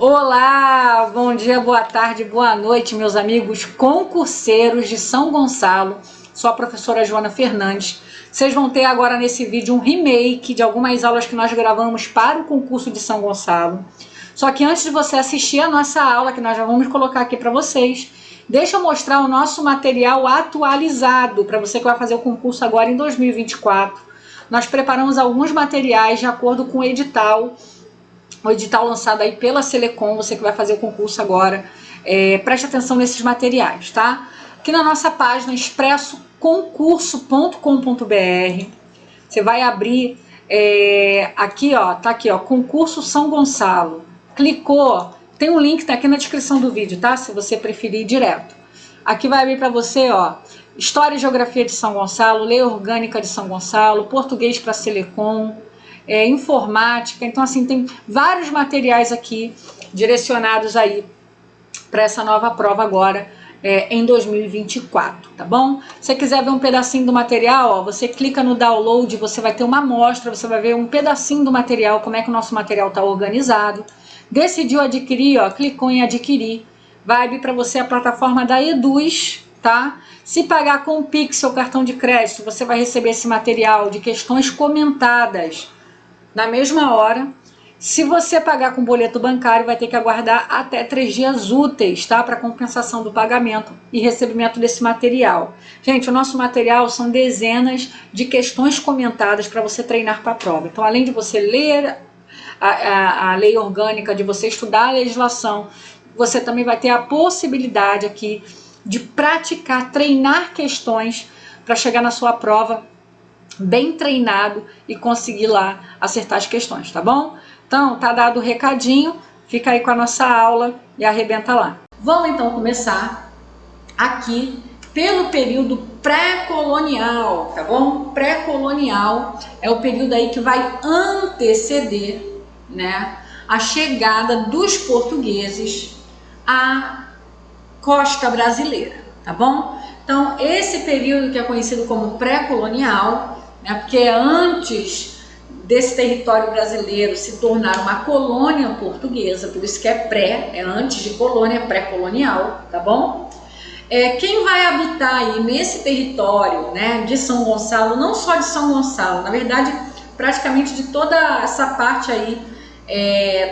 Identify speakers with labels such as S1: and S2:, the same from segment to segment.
S1: Olá, bom dia, boa tarde, boa noite, meus amigos concurseiros de São Gonçalo. Sou a professora Joana Fernandes. Vocês vão ter agora nesse vídeo um remake de algumas aulas que nós gravamos para o concurso de São Gonçalo. Só que antes de você assistir a nossa aula, que nós já vamos colocar aqui para vocês, deixa eu mostrar o nosso material atualizado para você que vai fazer o concurso agora em 2024. Nós preparamos alguns materiais de acordo com o edital lançado aí pela Selecom, você que vai fazer o concurso agora, preste atenção nesses materiais, tá? Aqui na nossa página expressoconcurso.com.br, você vai abrir, aqui ó, tá aqui ó, concurso São Gonçalo, clicou, tem um link, tá aqui na descrição do vídeo, tá? Se você preferir ir direto. Aqui vai abrir para você, ó, História e Geografia de São Gonçalo, Lei Orgânica de São Gonçalo, Português para Selecom, informática. Então assim, tem vários materiais aqui direcionados aí para essa nova prova agora em 2024, tá bom? Se você quiser ver um pedacinho do material, ó, você clica no download, você vai ter uma amostra, você vai ver um pedacinho do material, como é que o nosso material está organizado. Decidiu adquirir, ó, clicou em adquirir, vai abrir para você a plataforma da Eduz, tá? Se pagar com o Pix ou cartão de crédito, você vai receber esse material de questões comentadas na mesma hora. Se você pagar com boleto bancário, vai ter que aguardar até 3 dias úteis, tá? Para compensação do pagamento e recebimento desse material. Gente, o nosso material são dezenas de questões comentadas para você treinar para a prova. Então, além de você ler a lei orgânica, de você estudar a legislação, você também vai ter a possibilidade aqui de praticar, treinar questões para chegar na sua prova bem treinado e conseguir lá acertar as questões, tá bom? Então, tá dado o recadinho, fica aí com a nossa aula e arrebenta lá. Vamos então começar aqui pelo período pré-colonial, tá bom? Pré-colonial é o período aí que vai anteceder, né, a chegada dos portugueses à costa brasileira, tá bom? Então, esse período que é conhecido como pré-colonial, né, porque é antes desse território brasileiro se tornar uma colônia portuguesa, por isso que é pré, é antes de colônia, pré-colonial, tá bom? Quem vai habitar aí nesse território, né, de São Gonçalo, não só de São Gonçalo, na verdade, praticamente de toda essa parte aí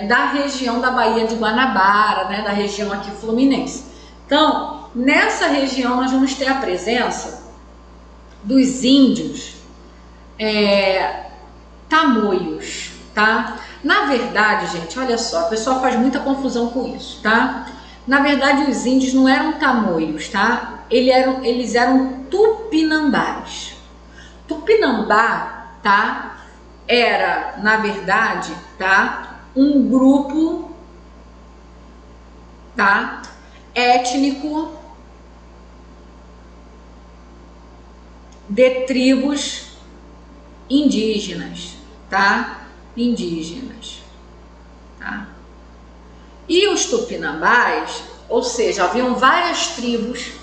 S1: da região da Baía de Guanabara, né, da região aqui fluminense. Então, nessa região nós vamos ter a presença dos índios tamoios, tá? Na verdade, gente, olha só, o pessoal faz muita confusão com isso, tá? Na verdade, os índios não eram tamoios, tá? Eles eram tupinambás. Tupinambá, tá? Era, na verdade, tá? Um grupo, tá? Étnico de tribos indígenas, tá? Indígenas, tá? E os tupinambás, ou seja, haviam várias tribos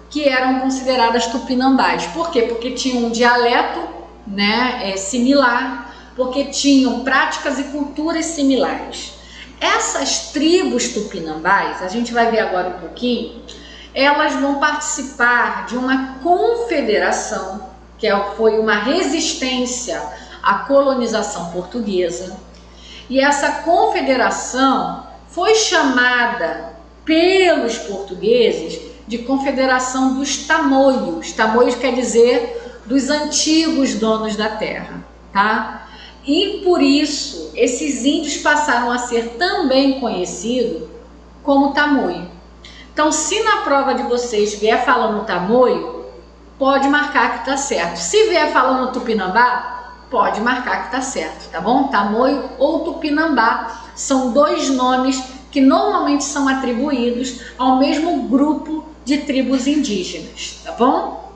S1: que eram consideradas tupinambás. Por quê? Porque tinham um dialeto, né, similar, porque tinham práticas e culturas similares. Essas tribos tupinambás, a gente vai ver agora um pouquinho, elas vão participar de uma confederação, que foi uma resistência à colonização portuguesa. E essa confederação foi chamada pelos portugueses de Confederação dos Tamoios. Tamoios quer dizer dos antigos donos da terra, tá? E por isso, esses índios passaram a ser também conhecidos como tamoio. Então, se na prova de vocês vier falando tamoio, pode marcar que tá certo. Se vier falando tupinambá, pode marcar que tá certo, tá bom? Tamoio ou tupinambá são dois nomes que normalmente são atribuídos ao mesmo grupo de tribos indígenas, tá bom?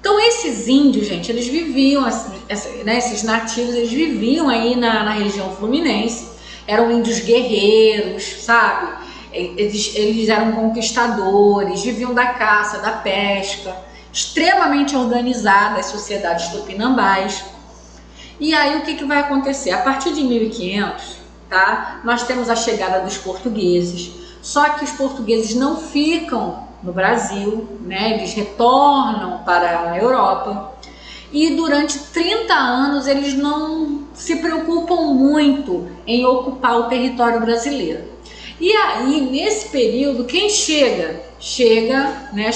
S1: Então, esses índios, gente, eles viviam, né, esses nativos, eles viviam aí na região fluminense, eram índios guerreiros, sabe? Eles eram conquistadores, viviam da caça, da pesca, extremamente organizadas as sociedades tupinambás. E aí, o que vai acontecer? A partir de 1500, tá? Nós temos a chegada dos portugueses, só que os portugueses não ficam no Brasil, né? Eles retornam para a Europa e durante 30 anos eles não se preocupam muito em ocupar o território brasileiro. E aí, nesse período, quem chegam, né,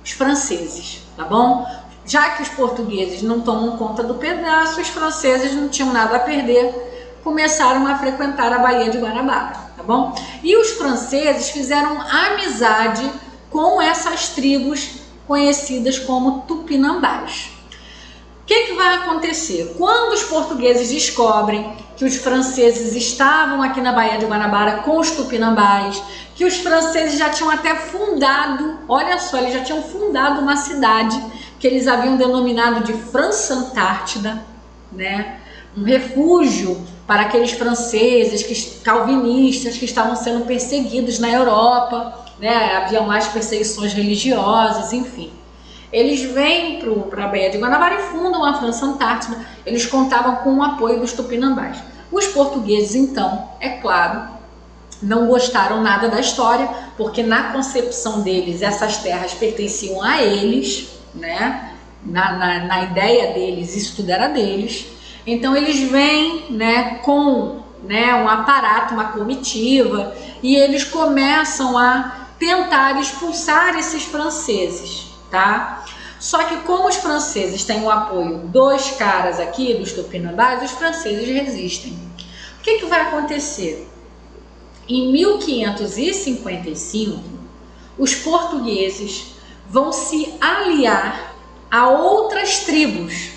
S1: os franceses, tá bom? Já que os portugueses não tomam conta do pedaço, os franceses não tinham nada a perder, começaram a frequentar a Baía de Guanabara, tá bom? E os franceses fizeram amizade com essas tribos conhecidas como tupinambás. O que vai acontecer? Quando os portugueses descobrem que os franceses estavam aqui na Baía de Guanabara com os tupinambás, que os franceses já tinham até fundado, olha só, eles já tinham fundado uma cidade que eles haviam denominado de França Antártida, né? Um refúgio para aqueles franceses calvinistas que estavam sendo perseguidos na Europa, né? Havia mais perseguições religiosas, enfim. Eles vêm para a Baía de Guanabara e fundam a França Antártida. Eles contavam com o apoio dos tupinambás. Os portugueses, então, é claro, não gostaram nada da história, porque na concepção deles essas terras pertenciam a eles, né? Na ideia deles isso tudo era deles. Então eles vêm, né, com, né, um aparato, uma comitiva, e eles começam a tentar expulsar esses franceses, tá? Só que como os franceses têm o apoio dos caras aqui, dos tupinambás, os franceses resistem. O que vai acontecer? Em 1555, os portugueses vão se aliar a outras tribos,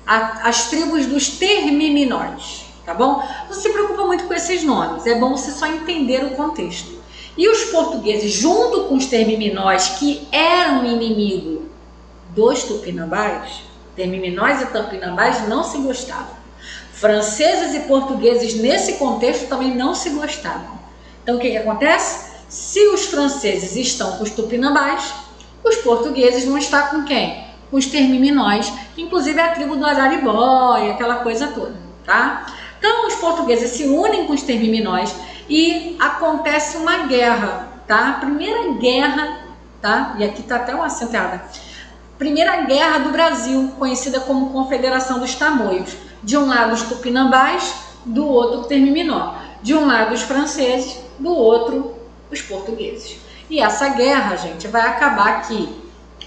S1: as tribos dos termiminóis, tá bom? Não se preocupa muito com esses nomes, é bom você só entender o contexto. E os portugueses, junto com os termiminóis, que eram inimigo dos tupinambás, termiminóis e tupinambás não se gostavam. Franceses e portugueses, nesse contexto, também não se gostavam. Então, o que acontece? Se os franceses estão com os tupinambás, os portugueses vão estar com quem? Com os termiminóis, inclusive a tribo do Araribóia, aquela coisa toda, tá? Então, os portugueses se unem com os termiminóis e acontece uma guerra, tá? Primeira guerra, tá? E aqui tá até um acento errado. Primeira guerra do Brasil, conhecida como Confederação dos Tamoios. De um lado os tupinambás, do outro o termiminó. De um lado os franceses, do outro os portugueses. E essa guerra, gente, vai acabar que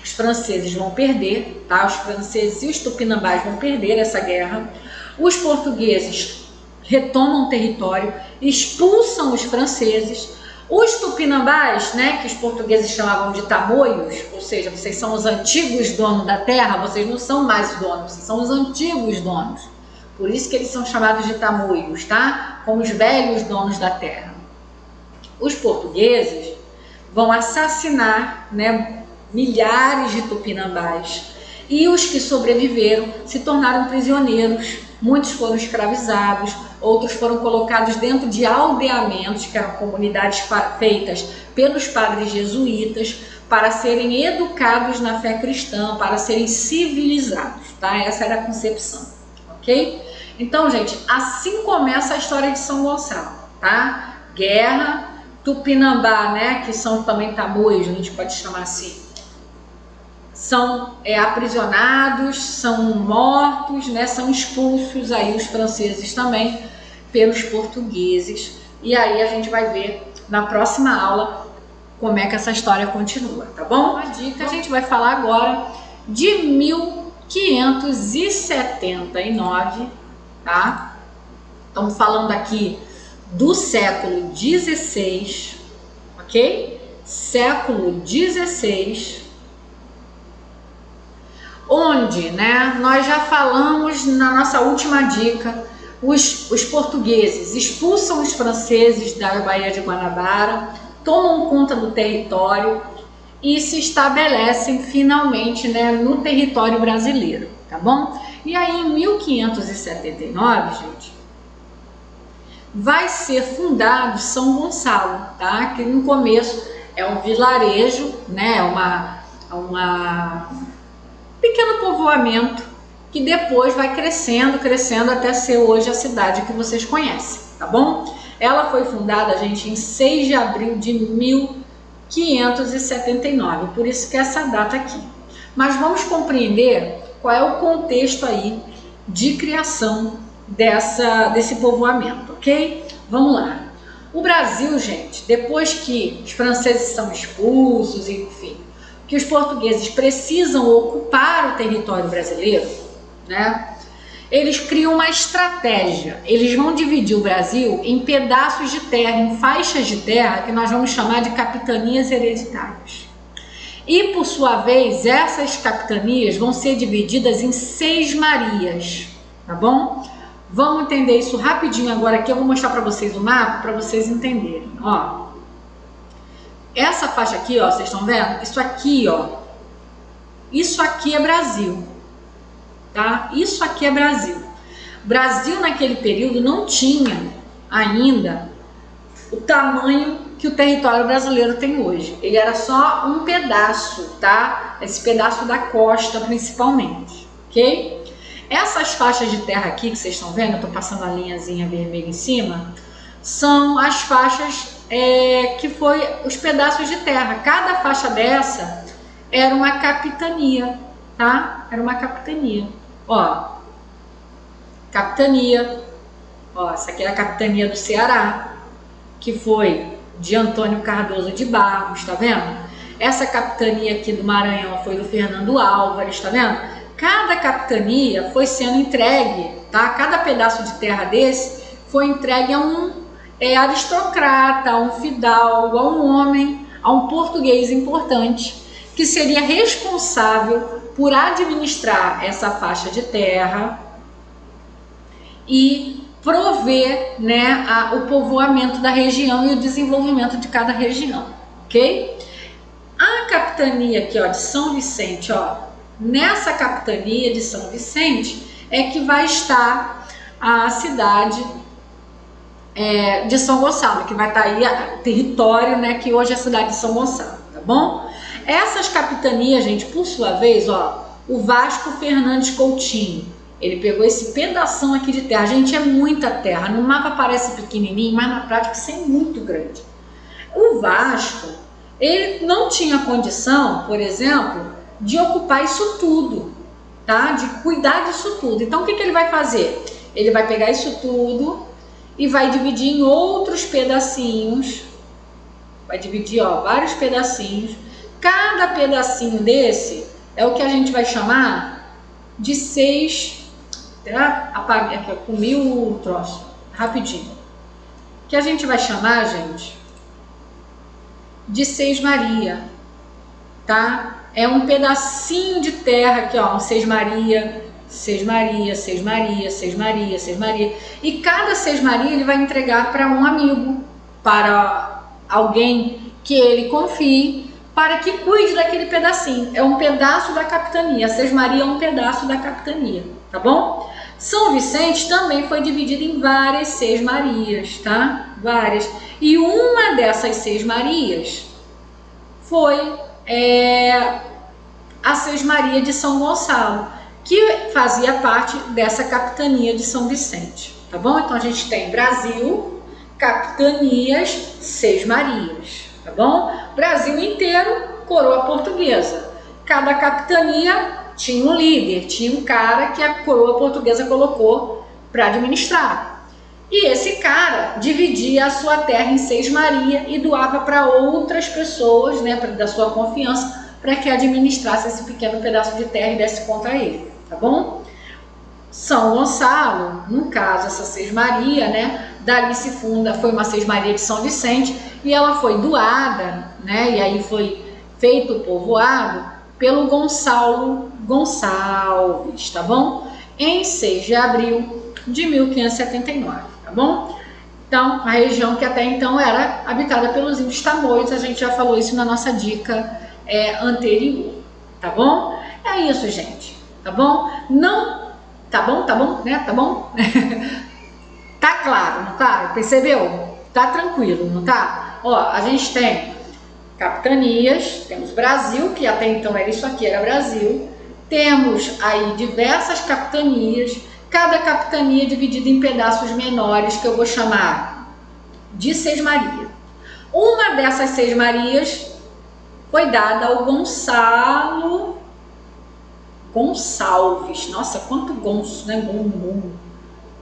S1: os franceses vão perder, tá? Os franceses e os tupinambás vão perder essa guerra. Os portugueses retomam o território, expulsam os franceses. Os tupinambás, né, que os portugueses chamavam de tamoios, ou seja, vocês são os antigos donos da terra, vocês não são mais os donos, vocês são os antigos donos. Por isso que eles são chamados de tamoios, tá? Como os velhos donos da terra. Os portugueses vão assassinar, né, milhares de tupinambás, e os que sobreviveram se tornaram prisioneiros. Muitos foram escravizados, outros foram colocados dentro de aldeamentos, que eram comunidades feitas pelos padres jesuítas, para serem educados na fé cristã, para serem civilizados, tá? Essa era a concepção, ok? Então, gente, assim começa a história de São Gonçalo, tá? Guerra, tupinambá, né, que são também tamoios, a gente pode chamar assim, são aprisionados, são mortos, né, são expulsos, aí os franceses também, pelos portugueses. E aí a gente vai ver na próxima aula como é que essa história continua, tá bom? Uma dica, a gente vai falar agora de 1579, tá? Estamos falando aqui do século XVI, ok? Século XVI, onde, né, nós já falamos na nossa última dica, os portugueses expulsam os franceses da Baía de Guanabara, tomam conta do território e se estabelecem finalmente, né, no território brasileiro, tá bom? E aí em 1579, gente, vai ser fundado São Gonçalo, tá? Que no começo é um vilarejo, né, um pequeno povoamento e depois vai crescendo, crescendo até ser hoje a cidade que vocês conhecem, tá bom? Ela foi fundada, gente, em 6 de abril de 1579, por isso que é essa data aqui. Mas vamos compreender qual é o contexto aí de criação desse povoamento, ok? Vamos lá. O Brasil, gente, depois que os franceses são expulsos, enfim, que os portugueses precisam ocupar o território brasileiro, né? Eles criam uma estratégia. Eles vão dividir o Brasil em pedaços de terra, em faixas de terra, que nós vamos chamar de capitanias hereditárias. E, por sua vez, essas capitanias vão ser divididas em sesmarias, tá bom? Vamos entender isso rapidinho agora aqui. Eu vou mostrar para vocês o mapa para vocês entenderem. Ó, essa faixa aqui, ó, vocês estão vendo? Isso aqui, ó, isso aqui é Brasil, tá? Isso aqui é Brasil. Brasil naquele período não tinha ainda o tamanho que o território brasileiro tem hoje. Ele era só um pedaço, tá? Esse pedaço da costa, principalmente, ok? Essas faixas de terra aqui que vocês estão vendo, eu tô passando a linhazinha vermelha em cima, são as faixas que foi os pedaços de terra. Cada faixa dessa era uma capitania, tá? Era uma capitania. Ó, capitania, ó, essa aqui é a capitania do Ceará, que foi de Antônio Cardoso de Barros, tá vendo? Essa capitania aqui do Maranhão foi do Fernando Álvares, tá vendo? Cada capitania foi sendo entregue, tá? Cada pedaço de terra desse foi entregue a um aristocrata, a um fidalgo, a um homem, a um português importante, que seria responsável por administrar essa faixa de terra e prover, né, o povoamento da região e o desenvolvimento de cada região, ok? A capitania aqui, ó, de São Vicente, ó, nessa capitania de São Vicente é que vai estar a cidade de São Gonçalo, que vai estar aí o território, né, que hoje é a cidade de São Gonçalo, tá bom? Essas capitanias, gente, por sua vez, ó, o Vasco Fernandes Coutinho, ele pegou esse pedação aqui de terra. Gente, é muita terra. No mapa parece pequenininho, mas na prática isso é muito grande. O Vasco, ele não tinha condição, por exemplo, de ocupar isso tudo, tá? De cuidar disso tudo. Então, o que ele vai fazer? Ele vai pegar isso tudo e vai dividir em outros pedacinhos. Vai dividir, ó, vários pedacinhos. Cada pedacinho desse é o que a gente vai chamar de 6... Apaguei aqui, eu comi o troço rapidinho. Que a gente vai chamar, gente, de sesmaria, tá? É um pedacinho de terra aqui, ó, um sesmaria, sesmaria, sesmaria, sesmaria, sesmaria. E cada sesmaria ele vai entregar para um amigo, para alguém que ele confie, para que cuide daquele pedacinho. É um pedaço da capitania. A sesmaria é um pedaço da capitania, tá bom? São Vicente também foi dividido em várias sesmarias, tá? Várias. E uma dessas sesmarias foi a sesmaria de São Gonçalo, que fazia parte dessa capitania de São Vicente, tá bom? Então a gente tem Brasil, capitanias, sesmarias, tá bom? Brasil inteiro, coroa portuguesa. Cada capitania tinha um líder, tinha um cara que a coroa portuguesa colocou para administrar. E esse cara dividia a sua terra em sesmaria e doava para outras pessoas, né, da sua confiança, para que administrasse esse pequeno pedaço de terra e desse conta a ele, tá bom? São Gonçalo, no caso, essa sesmaria, né, dali se funda, foi uma sesmaria de São Vicente, e ela foi doada, né, e aí foi feito o povoado pelo Gonçalo Gonçalves, tá bom? Em 6 de abril de 1579, tá bom? Então, a região que até então era habitada pelos índios tamoios, a gente já falou isso na nossa dica anterior, tá bom? É isso, gente, tá bom? Não, tá bom, né? Tá bom? Tá claro, não tá? Percebeu? Tá tranquilo, não tá? Ó, a gente tem capitanias, temos Brasil, que até então era isso aqui, era Brasil, Temos aí diversas capitanias, cada capitania dividida em pedaços menores, que eu vou chamar de sesmaria. Uma dessas sesmarias foi dada ao Gonçalves. Nossa, quanto Gonço, né?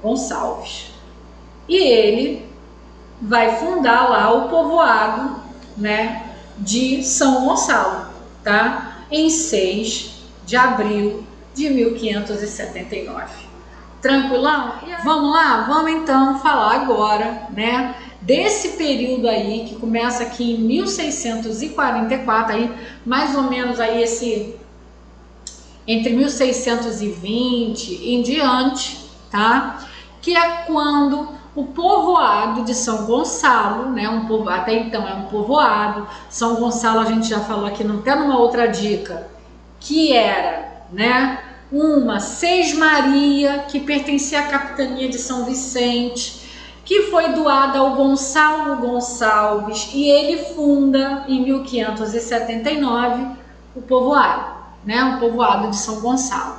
S1: Gonçalves. E ele vai fundar lá o povoado, né, de São Gonçalo, tá? Em 6 de abril de 1579. Tranquilão? Vamos lá? Vamos então falar agora, né, desse período aí que começa aqui em 1644, aí mais ou menos aí entre 1620 em diante, tá? Que é quando o povoado de São Gonçalo, né, até então é um povoado. São Gonçalo a gente já falou aqui até numa outra dica, que era, né, uma sesmaria que pertencia à capitania de São Vicente, que foi doada ao Gonçalo Gonçalves, e ele funda em 1579 o povoado, né, o povoado de São Gonçalo.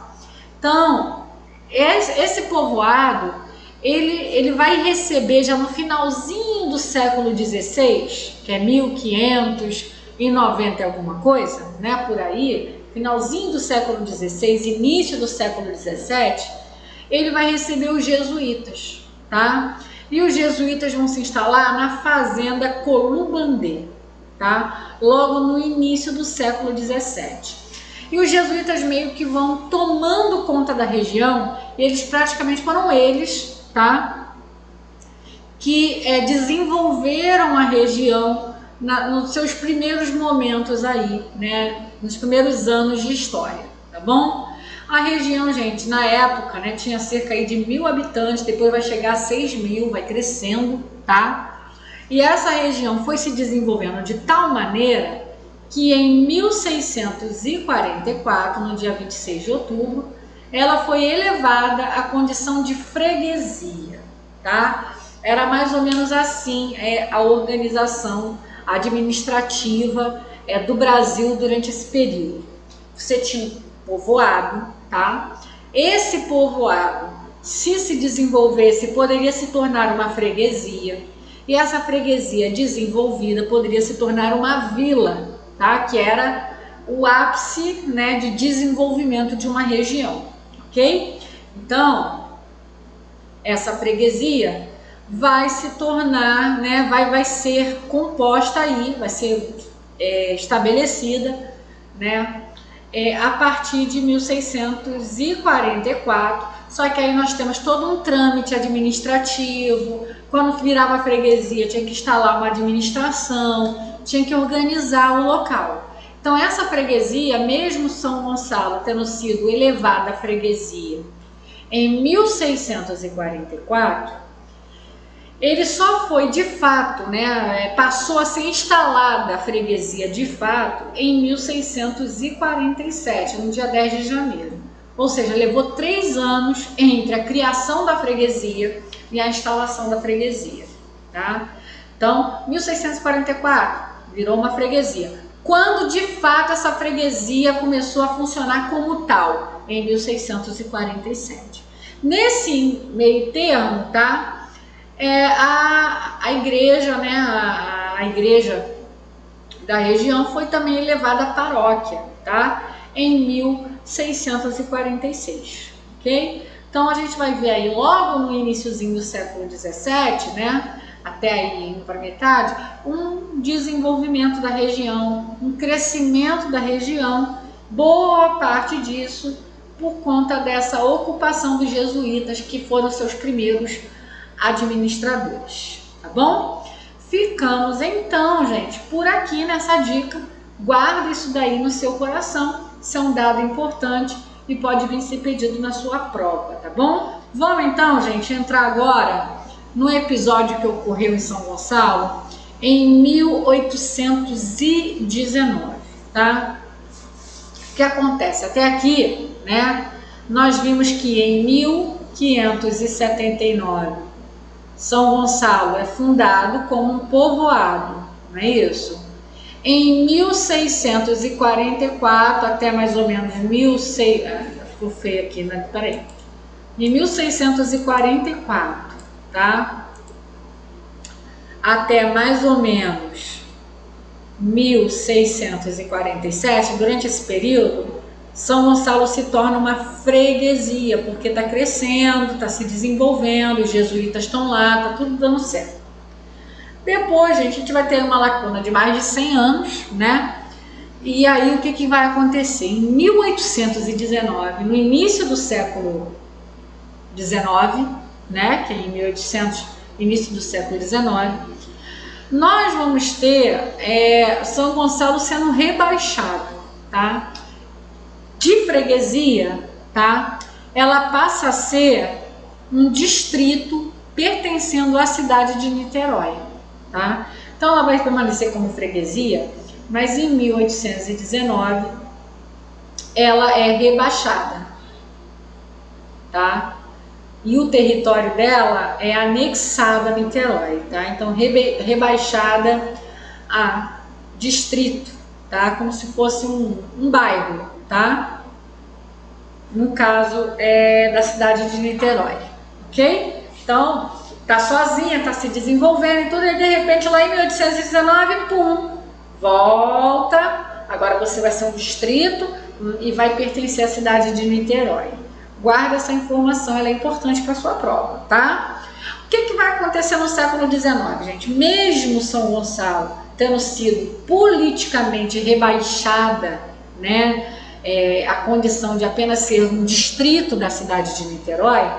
S1: Então, esse povoado, ele vai receber já no finalzinho do século XVI, que é 1590 e alguma coisa, né, por aí, finalzinho do século XVI, início do século XVII, ele vai receber os jesuítas, tá? E os jesuítas vão se instalar na fazenda Columbandê, tá? Logo no início do século XVII. E os jesuítas meio que vão tomando conta da região, e eles praticamente foram eles, tá, que desenvolveram a região nos seus primeiros momentos aí, né, nos primeiros anos de história, tá bom? A região, gente, na época, né, tinha cerca aí de 1.000 habitantes, depois vai chegar a 6.000, vai crescendo, tá? E essa região foi se desenvolvendo de tal maneira que em 1644, no dia 26 de outubro, ela foi elevada à condição de freguesia, tá? Era mais ou menos assim a organização administrativa do Brasil durante esse período. Você tinha um povoado, tá? Esse povoado, se desenvolvesse, poderia se tornar uma freguesia, e essa freguesia desenvolvida poderia se tornar uma vila, tá? Que era o ápice, né, de desenvolvimento de uma região, ok? Então, essa freguesia vai se tornar, né, vai ser composta aí, vai ser estabelecida, né, a partir de 1644, só que aí nós temos todo um trâmite administrativo. Quando virava freguesia, tinha que instalar uma administração, tinha que organizar o local. Então essa freguesia, mesmo São Gonçalo tendo sido elevada à freguesia em 1644, ele só foi de fato, né, passou a ser instalada a freguesia de fato em 1647, no dia 10 de janeiro. Ou seja, levou 3 anos entre a criação da freguesia e a instalação da freguesia, tá? Então, 1644 virou uma freguesia. Quando de fato essa freguesia começou a funcionar como tal? Em 1647. Nesse meio termo, tá? A igreja, né, a igreja da região foi também elevada à paróquia, tá? Em 1646, ok? Então a gente vai ver aí logo no iniciozinho do século XVII, né, até aí indo para metade, um desenvolvimento da região, um crescimento da região, boa parte disso por conta dessa ocupação dos jesuítas, que foram seus primeiros administradores, tá bom? Ficamos então, gente, por aqui nessa dica. Guarda isso daí no seu coração, isso é um dado importante e pode vir ser pedido na sua prova, tá bom? Vamos então, gente, entrar agora no episódio que ocorreu em São Gonçalo em 1819, tá? O que acontece? Até aqui, né, nós vimos que em 1579 São Gonçalo é fundado como um povoado, não é isso? Em 1644 até mais ou menos 1600, ficou feio aqui, né? Peraí. Em 1644, tá? Até mais ou menos 1647, durante esse período, São Gonçalo se torna uma freguesia, porque está crescendo, está se desenvolvendo, os jesuítas estão lá, está tudo dando certo. Depois, gente, a gente vai ter uma lacuna de mais de 100 anos, né? E aí o que vai acontecer? Em 1819, no início do século XIX, né? Que é em 1800, início do século XIX, nós vamos ter São Gonçalo sendo rebaixado, tá? De freguesia, tá? Ela passa a ser um distrito pertencendo à cidade de Niterói, tá? Então ela vai permanecer como freguesia, mas em 1819 ela é rebaixada, tá? E o território dela é anexado a Niterói, tá? Então rebaixada a distrito, tá? Como se fosse um bairro, tá? No caso da cidade de Niterói, ok? Então tá sozinha, tá se desenvolvendo e tudo, e de repente lá em 1819, pum, volta. Agora você vai ser um distrito e vai pertencer à cidade de Niterói. Guarda essa informação, ela é importante para a sua prova, tá? O que vai acontecer no século XIX, gente? Mesmo São Gonçalo tendo sido politicamente rebaixada, né, a condição de apenas ser um distrito da cidade de Niterói,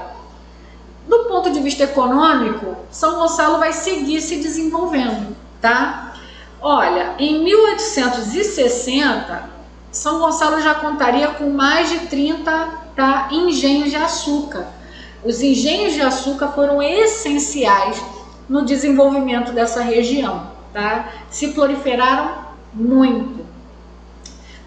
S1: do ponto de vista econômico, São Gonçalo vai seguir se desenvolvendo, tá? Olha, em 1860, São Gonçalo já contaria com mais de 30 engenhos de açúcar. Os engenhos de açúcar foram essenciais no desenvolvimento dessa região, tá? Se proliferaram muito.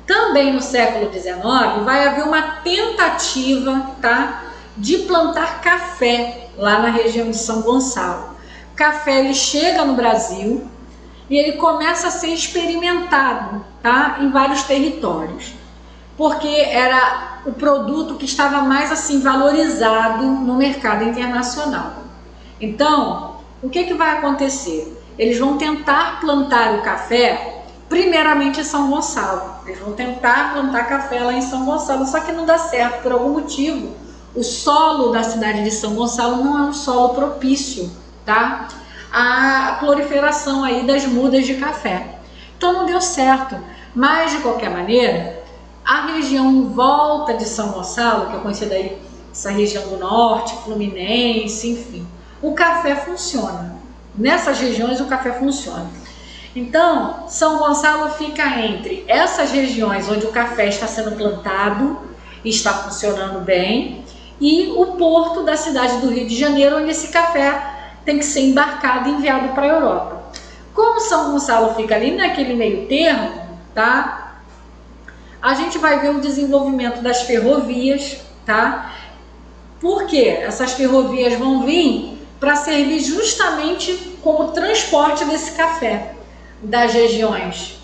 S1: Também no século XIX vai haver uma tentativa, tá, de plantar café lá na região de São Gonçalo. O café ele chega no Brasil e ele começa a ser experimentado, tá, em vários territórios, porque era o produto que estava mais assim valorizado no mercado internacional. Então, o que vai acontecer? Eles vão tentar plantar o café primeiramente em São Gonçalo. Eles vão tentar plantar café lá em São Gonçalo, só que não dá certo por algum motivo. O solo da cidade de São Gonçalo não é um solo propício, tá? A proliferação aí das mudas de café. Então não deu certo, mas de qualquer maneira, a região em volta de São Gonçalo, que é conhecida aí, essa região do norte, Fluminense, enfim, o café funciona. Nessas regiões o café funciona. Então, São Gonçalo fica entre essas regiões onde o café está sendo plantado e está funcionando bem, e o porto da cidade do Rio de Janeiro, onde esse café tem que ser embarcado e enviado para a Europa. Como São Gonçalo fica ali naquele meio termo, tá? A gente vai ver o desenvolvimento das ferrovias, tá? Porque essas ferrovias vão vir para servir justamente como transporte desse café das regiões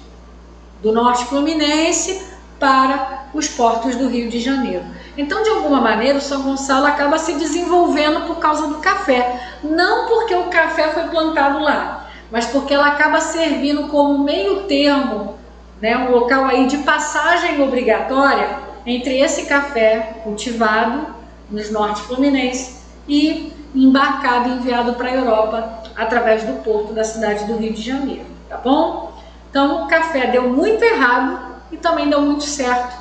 S1: do norte fluminense para os portos do Rio de Janeiro. Então, de alguma maneira, o São Gonçalo acaba se desenvolvendo por causa do café. Não porque o café foi plantado lá, mas porque ela acaba servindo como meio termo, né, um local aí de passagem obrigatória entre esse café cultivado nos norte fluminense e embarcado e enviado para a Europa através do porto da cidade do Rio de Janeiro, tá bom? Então o café deu muito errado e também deu muito certo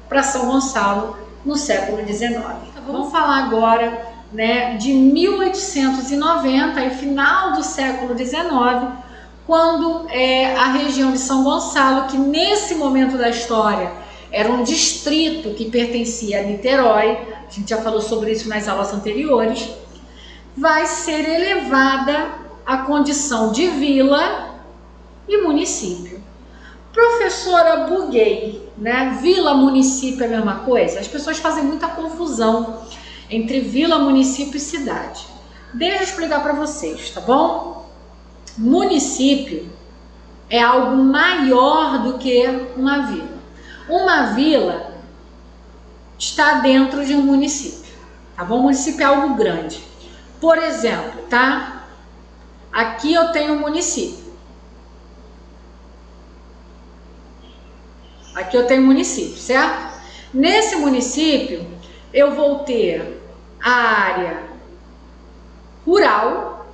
S1: para São Gonçalo no século XIX. Vamos falar agora, né, de 1890 e final do século XIX, quando a região de São Gonçalo, que nesse momento da história era um distrito que pertencia a Niterói, a gente já falou sobre isso nas aulas anteriores, vai ser elevada à condição de vila e município. Professora, buguei, né? Vila, município é a mesma coisa? As pessoas fazem muita confusão entre vila, município e cidade. Deixa eu explicar para vocês, tá bom? Município é algo maior do que uma vila. Uma vila está dentro de um município, tá bom? O município é algo grande. Por exemplo, tá? Aqui eu tenho um município. Aqui eu tenho um município, certo? Nesse município, eu vou ter a área rural,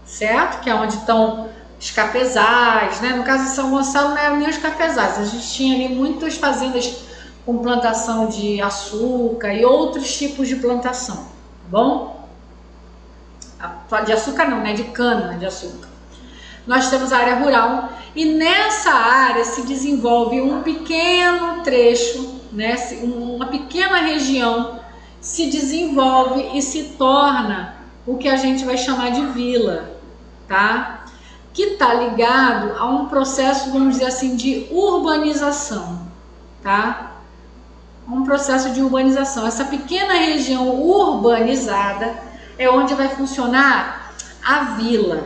S1: certo? Que é onde estão os cafezais, né? No caso de São Gonçalo não eram nem os cafezais, a gente tinha ali muitas fazendas com plantação de açúcar e outros tipos de plantação, tá bom? De açúcar não, né? De cana de açúcar. Nós temos a área rural e nessa área se desenvolve um pequeno trecho, né? Uma pequena região se desenvolve e se torna o que a gente vai chamar de vila, tá? Que está ligado a um processo, vamos dizer assim, de urbanização, tá? Um processo de urbanização. Essa pequena região urbanizada é onde vai funcionar a vila,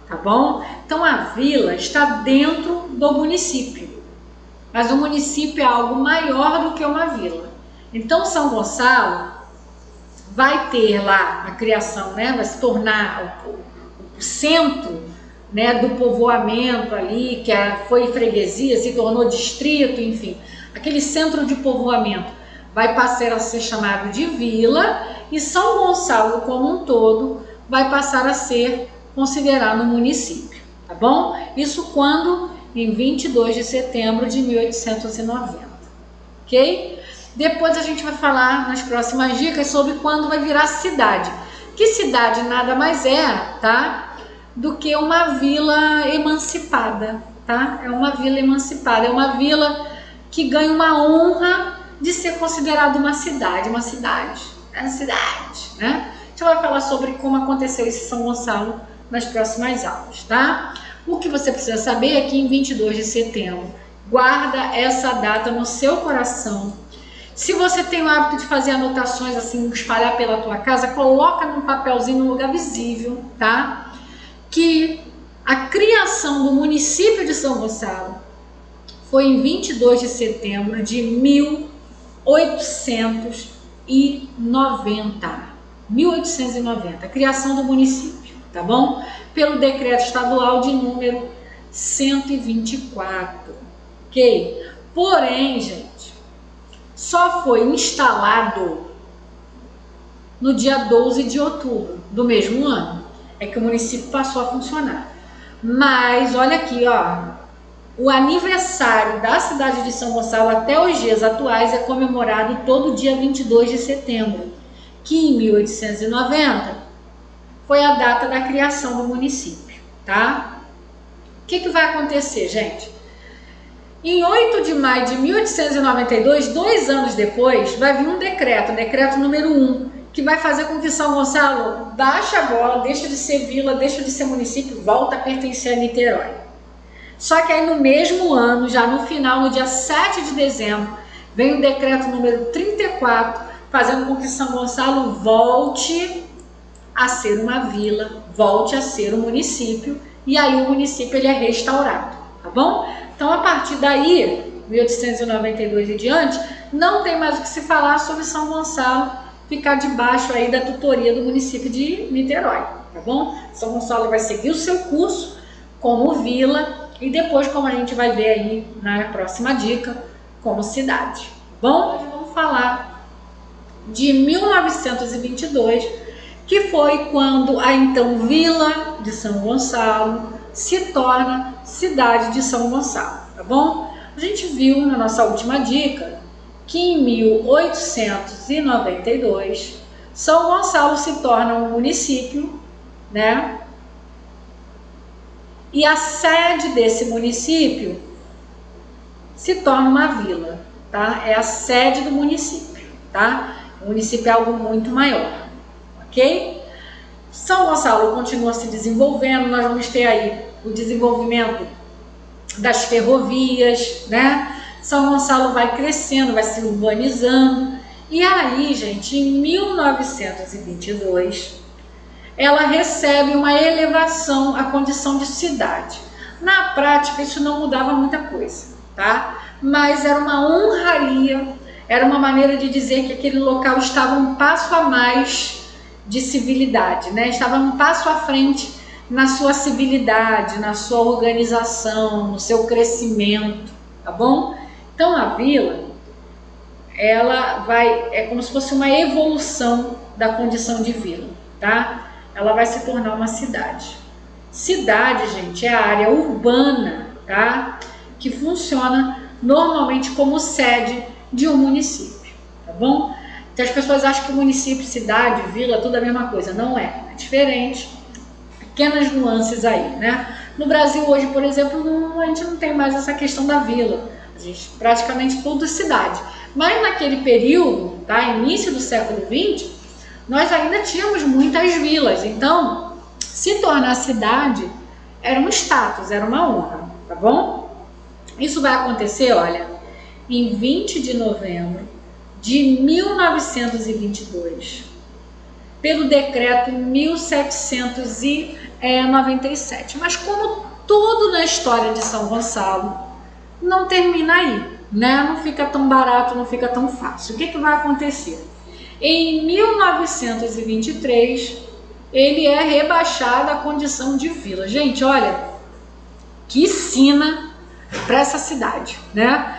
S1: tá bom? Então a vila está dentro do município, mas o município é algo maior do que uma vila. Então São Gonçalo vai ter lá a criação, né? Vai se tornar o centro, né, do povoamento ali, que foi freguesia, se tornou distrito, enfim. Aquele centro de povoamento vai passar a ser chamado de vila e São Gonçalo como um todo vai passar a ser considerado município, tá bom? Isso quando? Em 22 de setembro de 1890, ok? Depois a gente vai falar nas próximas dicas sobre quando vai virar cidade. Que cidade nada mais é, tá? Do que uma vila emancipada, tá? É uma vila emancipada, é uma vila que ganha uma honra de ser considerada uma cidade, é uma cidade, né? A gente vai falar sobre como aconteceu isso em São Gonçalo nas próximas aulas, tá? O que você precisa saber é que em 22 de setembro, guarda essa data no seu coração. Se você tem o hábito de fazer anotações assim, espalhar pela tua casa, coloca num papelzinho num lugar visível, tá? Que a criação do município de São Gonçalo foi em 22 de setembro de 1890, a criação do município, tá bom? Pelo decreto estadual de número 124, ok? Porém, gente, só foi instalado no dia 12 de outubro do mesmo ano, é que o município passou a funcionar. Mas, olha aqui, ó, o aniversário da cidade de São Gonçalo até os dias atuais é comemorado todo dia 22 de setembro, que em 1890 foi a data da criação do município, tá? O que vai acontecer, gente? Em 8 de maio de 1892, 2 anos depois, vai vir um decreto, decreto número 1, que vai fazer com que São Gonçalo baixe a bola, deixa de ser vila, deixa de ser município, volta a pertencer a Niterói. Só que aí no mesmo ano, já no final, no dia 7 de dezembro, vem o decreto número 34, fazendo com que São Gonçalo volte a ser uma vila, volte a ser um município, e aí o município ele é restaurado, tá bom? Então a partir daí, 1892 e diante, não tem mais o que se falar sobre São Gonçalo ficar debaixo aí da tutoria do município de Niterói, tá bom? São Gonçalo vai seguir o seu curso como vila, e depois, como a gente vai ver aí na próxima dica, como cidade, tá bom? Hoje vamos falar de 1922, que foi quando a então Vila de São Gonçalo se torna cidade de São Gonçalo, tá bom? A gente viu na nossa última dica que em 1892 São Gonçalo se torna um município, né? E a sede desse município se torna uma vila, tá? É a sede do município, tá? O município é algo muito maior, ok? São Gonçalo continua se desenvolvendo, nós vamos ter aí o desenvolvimento das ferrovias, né? São Gonçalo vai crescendo, vai se urbanizando, e aí, gente, em 1922, ela recebe uma elevação à condição de cidade. Na prática, isso não mudava muita coisa, tá? Mas era uma honraria, era uma maneira de dizer que aquele local estava um passo a mais de civilidade, né? Estava um passo à frente na sua civilidade, na sua organização, no seu crescimento, tá bom? Então a vila, é como se fosse uma evolução da condição de vila, tá? Ela vai se tornar uma cidade. Cidade, gente, é a área urbana, tá? Que funciona normalmente como sede de um município, tá bom? Então as pessoas acham que o município, cidade, vila, tudo a mesma coisa. Não é, é diferente. Pequenas nuances aí, né? No Brasil hoje, por exemplo, a gente não tem mais essa questão da vila. A gente praticamente tudo é cidade. Mas naquele período, tá? Início do século XX, nós ainda tínhamos muitas vilas. Então, se tornar cidade era um status, era uma honra, tá bom? Isso vai acontecer, olha, em 20 de novembro de 1922, pelo decreto 1797. Mas como tudo na história de São Gonçalo, não termina aí, né? Não fica tão barato, não fica tão fácil. O que vai acontecer? Em 1923, ele é rebaixado à condição de vila. Gente, olha, que sina para essa cidade, né?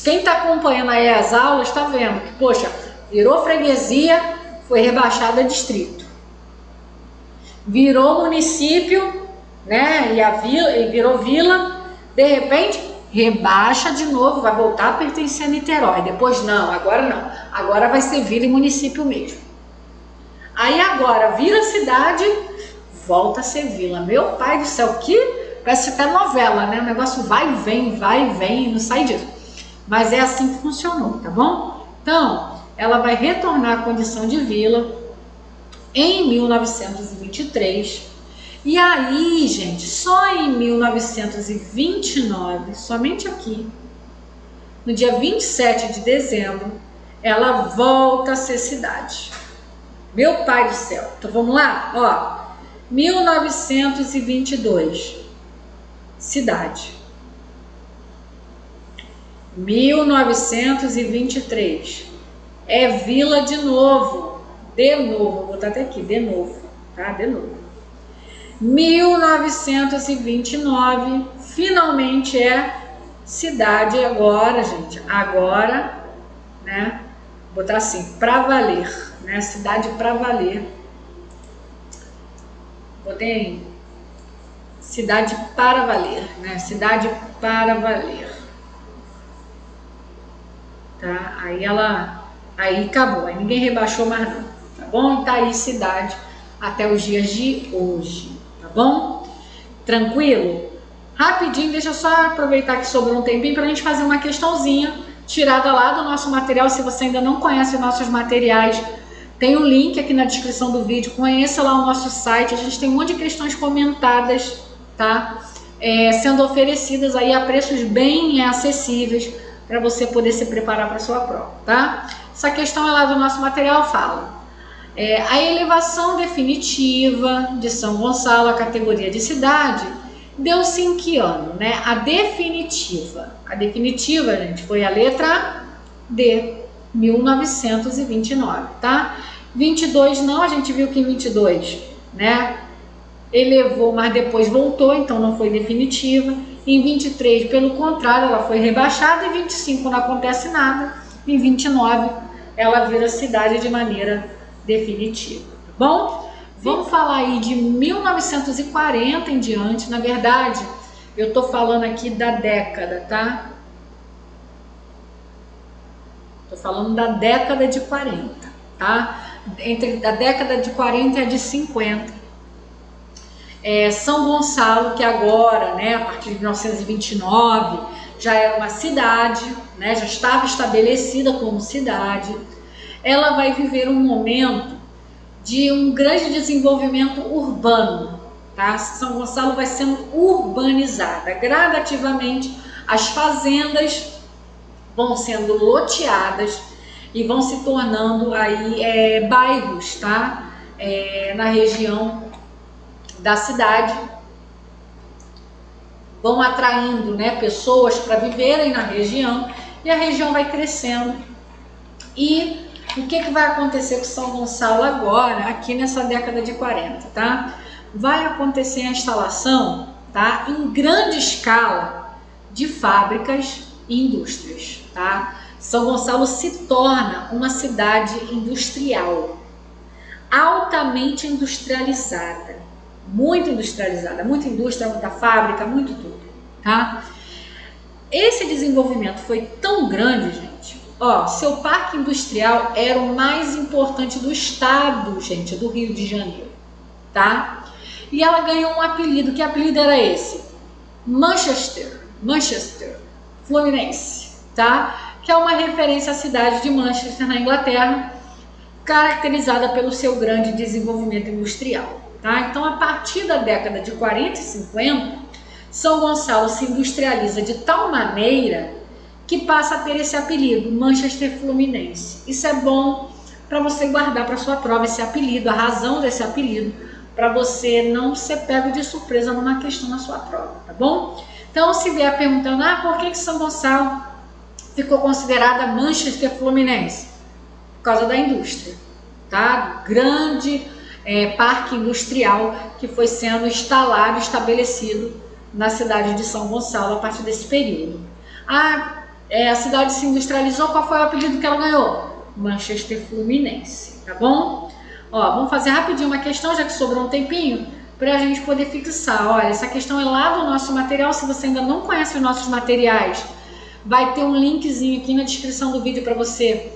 S1: Quem está acompanhando aí as aulas está vendo que, poxa, virou freguesia, foi rebaixado a distrito. Virou município, né? E virou vila, de repente rebaixa de novo, vai voltar a pertencer a Niterói. Depois não, agora vai ser vila e município mesmo. Aí agora vira cidade, volta a ser vila. Meu pai do céu, que parece até novela, né? O negócio vai e vem, não sai disso. Mas é assim que funcionou, tá bom? Então, ela vai retornar à condição de vila em 1923. E aí, gente, só em 1929, somente aqui, no dia 27 de dezembro, ela volta a ser cidade. Meu pai do céu. Então vamos lá? Ó, 1922, cidade. 1923, é vila de novo. Vou botar até aqui, de novo, tá? De novo. 1929, finalmente é cidade agora, gente. Agora, né? Vou botar assim, pra valer, né? Cidade pra valer. Botei cidade para valer, né? Cidade para valer. Tá? Aí acabou, aí ninguém rebaixou mais não, tá bom? Tá aí cidade até os dias de hoje, tá bom? Tranquilo? Rapidinho, deixa eu só aproveitar que sobrou um tempinho pra gente fazer uma questãozinha tirada lá do nosso material. Se você ainda não conhece os nossos materiais, tem um link aqui na descrição do vídeo, conheça lá o nosso site, a gente tem um monte de questões comentadas, tá? Sendo oferecidas aí a preços bem acessíveis para você poder se preparar para a sua prova, tá? Essa questão é lá do nosso material, fala. A elevação definitiva de São Gonçalo à categoria de cidade deu-se em que ano, né? A definitiva, gente, foi a letra D, 1929, tá? 22 não, a gente viu que em 22, né? Elevou, mas depois voltou, então não foi definitiva. Em 23, pelo contrário, ela foi rebaixada. Em 25 não acontece nada. Em 29, ela vira cidade de maneira definitiva, tá bom? Vamos falar aí de 1940 em diante. Na verdade, eu tô falando aqui da década, tá? Tô falando da década de 40, tá? Entre a década de 40 e a de 50. São Gonçalo, que agora, né, a partir de 1929, já era uma cidade, né, já estava estabelecida como cidade. Ela vai viver um momento de um grande desenvolvimento urbano, tá? São Gonçalo vai sendo urbanizada gradativamente, as fazendas vão sendo loteadas e vão se tornando aí bairros, tá? Na região da cidade. vão atraindo, né, pessoas para viverem na região, e a região vai crescendo. E o que vai acontecer com São Gonçalo agora, aqui nessa década de 40, tá? Vai acontecer a instalação, tá, em grande escala de fábricas e indústrias, tá? São Gonçalo se torna uma cidade industrial, altamente industrializada, muita indústria, muita fábrica, muito tudo, tá? Esse desenvolvimento foi tão grande, gente, ó, seu parque industrial era o mais importante do estado, gente, do Rio de Janeiro, tá? E ela ganhou um apelido, que apelido era esse? Manchester Fluminense, tá? Que é uma referência à cidade de Manchester, na Inglaterra, caracterizada pelo seu grande desenvolvimento industrial, tá? Então, a partir da década de 40 e 50, São Gonçalo se industrializa de tal maneira que passa a ter esse apelido, Manchester Fluminense. Isso é bom para você guardar para sua prova esse apelido, a razão desse apelido, para você não ser pego de surpresa numa questão na sua prova, tá bom? Então, se vier perguntando, por que São Gonçalo ficou considerada Manchester Fluminense? Por causa da indústria, tá? Grande parque industrial que foi sendo instalado, estabelecido na cidade de São Gonçalo a partir desse período. A cidade se industrializou, qual foi o apelido que ela ganhou? Manchester Fluminense, tá bom? Ó, vamos fazer rapidinho uma questão, já que sobrou um tempinho, para a gente poder fixar. Olha, essa questão é lá do nosso material. Se você ainda não conhece os nossos materiais, vai ter um linkzinho aqui na descrição do vídeo para você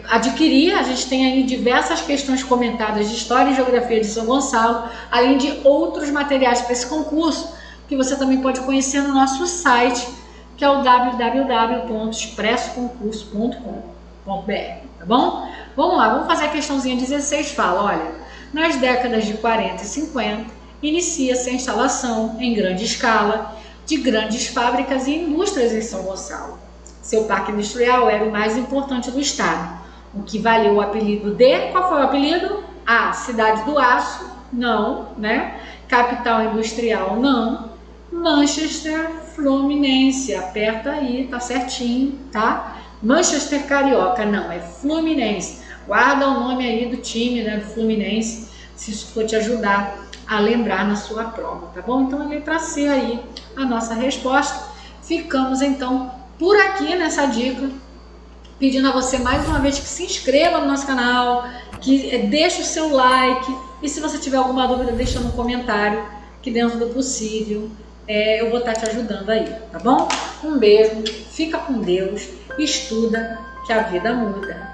S1: adquirir. A gente tem aí diversas questões comentadas de História e Geografia de São Gonçalo, além de outros materiais para esse concurso, que você também pode conhecer no nosso site, que é o www.expressoconcurso.com.br, tá bom? Vamos lá, vamos fazer a questãozinha 16, fala, olha, nas décadas de 40 e 50, inicia-se a instalação em grande escala de grandes fábricas e indústrias em São Gonçalo. Seu parque industrial era o mais importante do estado, o que valeu o apelido de, qual foi o apelido? Cidade do Aço, não, né? Capital industrial, não. Manchester Fluminense, aperta aí, tá certinho, tá? Manchester Carioca, não, é Fluminense. Guarda o nome aí do time, né, do Fluminense, se isso for te ajudar a lembrar na sua prova, tá bom? Então, a letra C aí, a nossa resposta. Ficamos, então, por aqui nessa dica, pedindo a você mais uma vez que se inscreva no nosso canal, que deixe o seu like, e se você tiver alguma dúvida, deixa no comentário, que dentro do possível eu vou estar te ajudando aí, tá bom? Um beijo, fica com Deus, estuda, que a vida muda.